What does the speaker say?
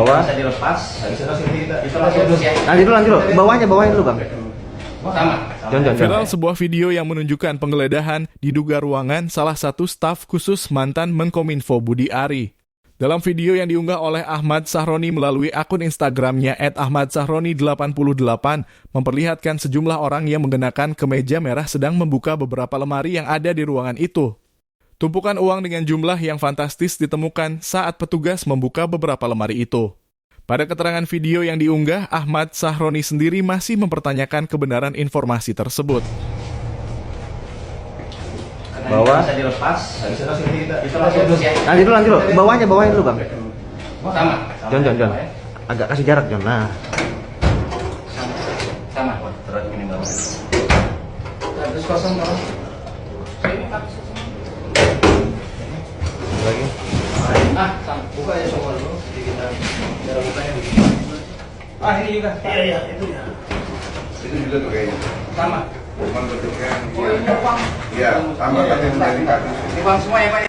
bawah. Bisa dilepas. Itu langsung terus ya. Nanti dulu, bawahnya dulu bang. Sama. Viral sebuah video yang menunjukkan penggeledahan diduga ruangan salah satu staf khusus mantan Menkominfo Budi Ari. Dalam video yang diunggah oleh Ahmad Sahroni melalui akun Instagramnya @ahmadsahroni88 memperlihatkan sejumlah orang yang mengenakan kemeja merah sedang membuka beberapa lemari yang ada di ruangan itu. Tumpukan uang dengan jumlah yang fantastis ditemukan saat petugas membuka beberapa lemari itu. Pada keterangan video yang diunggah, Ahmad Sahroni sendiri masih mempertanyakan kebenaran informasi tersebut. Bawah. Bisa dilepas. Itu langsung terus ya. Nanti dulu, bawahnya dulu bang. Sama. John. Agak kasih jarak John. Nah. Sama. Terus ini bawah. Terus kosong bawah. Lagi. Sama. Buka aja semua dulu. Jadi kita cara bukanya begini. Ini juga. Iya, itu ya. Itu juga tuh kayaknya. Sama. Cuman bentuknya Iya, iya, sama tapi menjadi kardus. Ini bang semua ya, Pak.